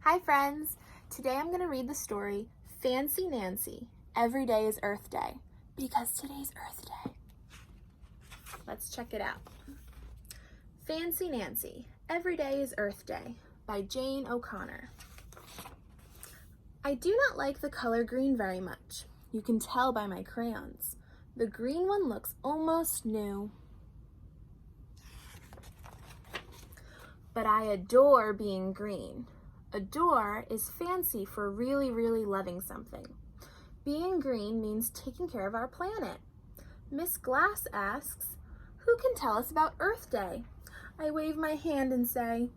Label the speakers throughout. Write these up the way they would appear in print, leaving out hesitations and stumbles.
Speaker 1: Hi friends! Today I'm going to read the story Fancy Nancy, Every Day is Earth Day, because today's Earth Day. Let's check it out. Fancy Nancy, Every Day is Earth Day by Jane O'Connor. I do not like the color green very much. You can tell by my crayons. The green one looks almost new. But I adore being green. Adore is fancy for really, really loving something. Being green means taking care of our planet. Miss Glass asks, who can tell us about Earth Day? I wave my hand and say,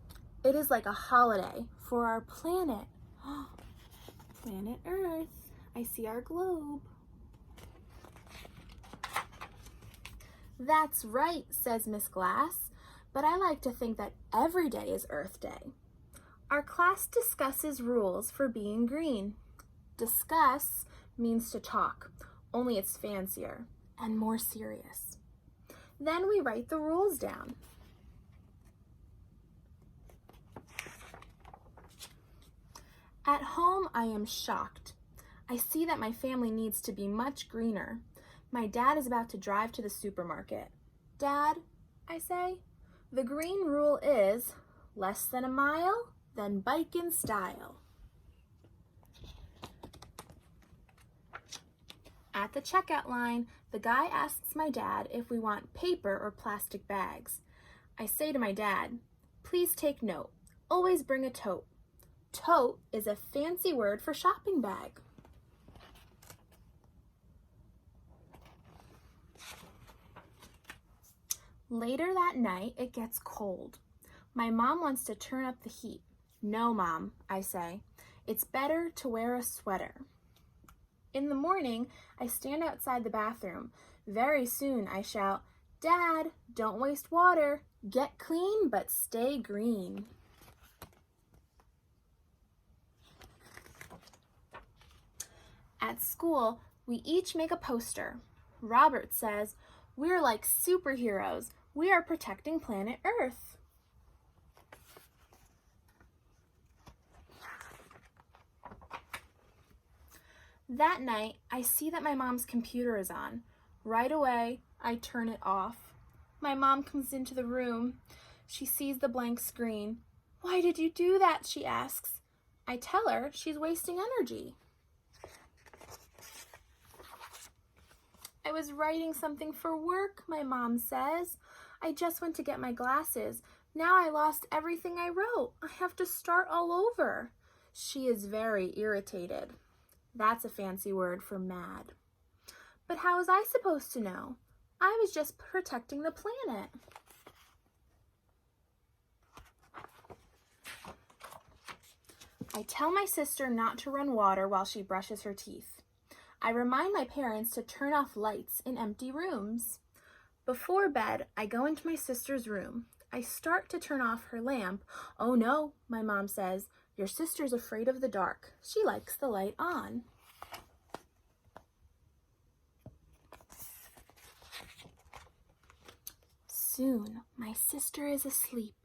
Speaker 1: it is like a holiday for our planet. Planet Earth, I see our globe. That's right, says Miss Glass, but I like to think that every day is Earth Day. Our class discusses rules for being green. Discuss means to talk, only it's fancier and more serious. Then we write the rules down. At home, I am shocked. I see that my family needs to be much greener. My dad is about to drive to the supermarket. Dad, I say, the green rule is less than a mile, then bike in style. At the checkout line, the guy asks my dad if we want paper or plastic bags. I say to my dad, please take note, always bring a tote. Tote is a fancy word for shopping bag. Later that night, it gets cold. My mom wants to turn up the heat. No, Mom, I say. It's better to wear a sweater. In the morning, I stand outside the bathroom. Very soon I shout, Dad, don't waste water. Get clean, but stay green. At school, we each make a poster. Robert says, we're like superheroes. We are protecting planet Earth. That night, I see that my mom's computer is on. Right away, I turn it off. My mom comes into the room. She sees the blank screen. Why did you do that? She asks. I tell her she's wasting energy. I was writing something for work, my mom says. I just went to get my glasses. Now I lost everything I wrote. I have to start all over. She is very irritated. That's a fancy word for mad. But how was I supposed to know? I was just protecting the planet. I tell my sister not to run water while she brushes her teeth. I remind my parents to turn off lights in empty rooms. Before bed, I go into my sister's room. I start to turn off her lamp. Oh no, my mom says, your sister's afraid of the dark. She likes the light on. Soon, my sister is asleep.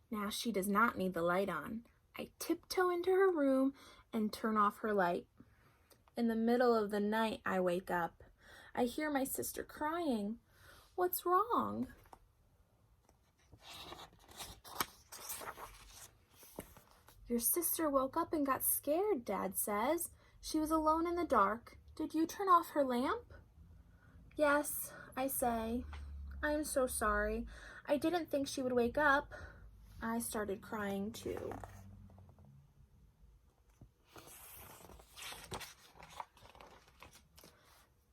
Speaker 1: Now she does not need the light on. I tiptoe into her room and turn off her light. In the middle of the night, I wake up. I hear my sister crying. What's wrong? Your sister woke up and got scared, Dad says. She was alone in the dark. Did you turn off her lamp? Yes, I say. I'm so sorry. I didn't think she would wake up. I started crying too.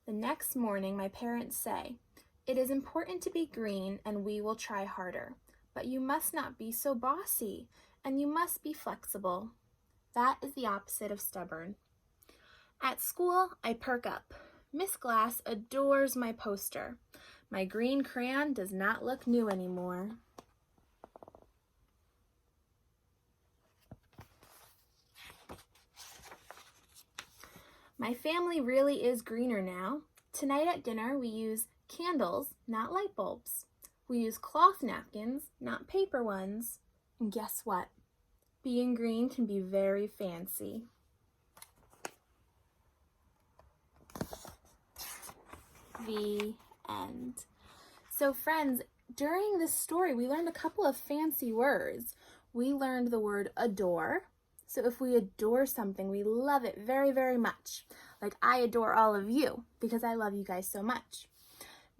Speaker 1: The next morning, my parents say, it is important to be green and we will try harder, but you must not be so bossy and you must be flexible. That is the opposite of stubborn. At school, I perk up. Miss Glass adores my poster. My green crayon does not look new anymore. My family really is greener now. Tonight at dinner, we use candles, not light bulbs. We use cloth napkins, not paper ones. And guess what? being green can be very fancy. The end. So friends, during this story, we learned a couple of fancy words. We learned the word adore. So if we adore something, we love it very, very much. Like I adore all of you because I love you guys so much.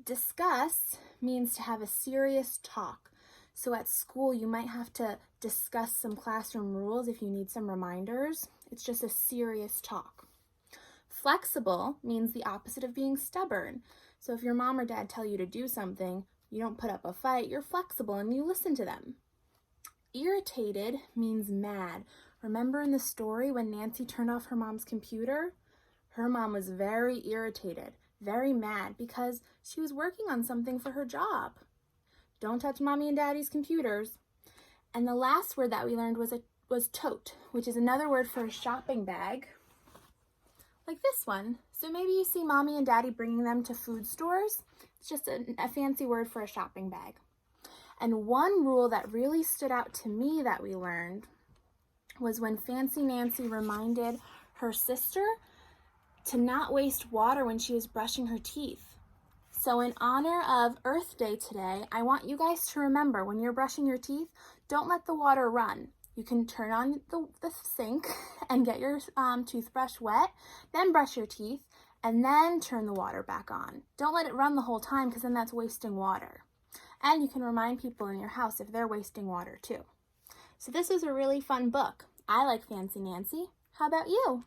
Speaker 1: Discuss means to have a serious talk. So at school, you might have to discuss some classroom rules if you need some reminders. It's just a serious talk. Flexible means the opposite of being stubborn. So if your mom or dad tell you to do something, you don't put up a fight, you're flexible and you listen to them. Irritated means mad. Remember in the story when Nancy turned off her mom's computer? Her mom was very irritated, very mad because she was working on something for her job. Don't touch mommy and daddy's computers. And the last word that we learned was tote, which is another word for a shopping bag, like this one. So maybe you see mommy and daddy bringing them to food stores. It's just a fancy word for a shopping bag. And one rule that really stood out to me that we learned was when Fancy Nancy reminded her sister to not waste water when she was brushing her teeth. So in honor of Earth Day today, I want you guys to remember when you're brushing your teeth, don't let the water run. You can turn on the sink and get your toothbrush wet, then brush your teeth, and then turn the water back on. Don't let it run the whole time because then that's wasting water. And you can remind people in your house if they're wasting water too. So this is a really fun book. I like Fancy Nancy. How about you?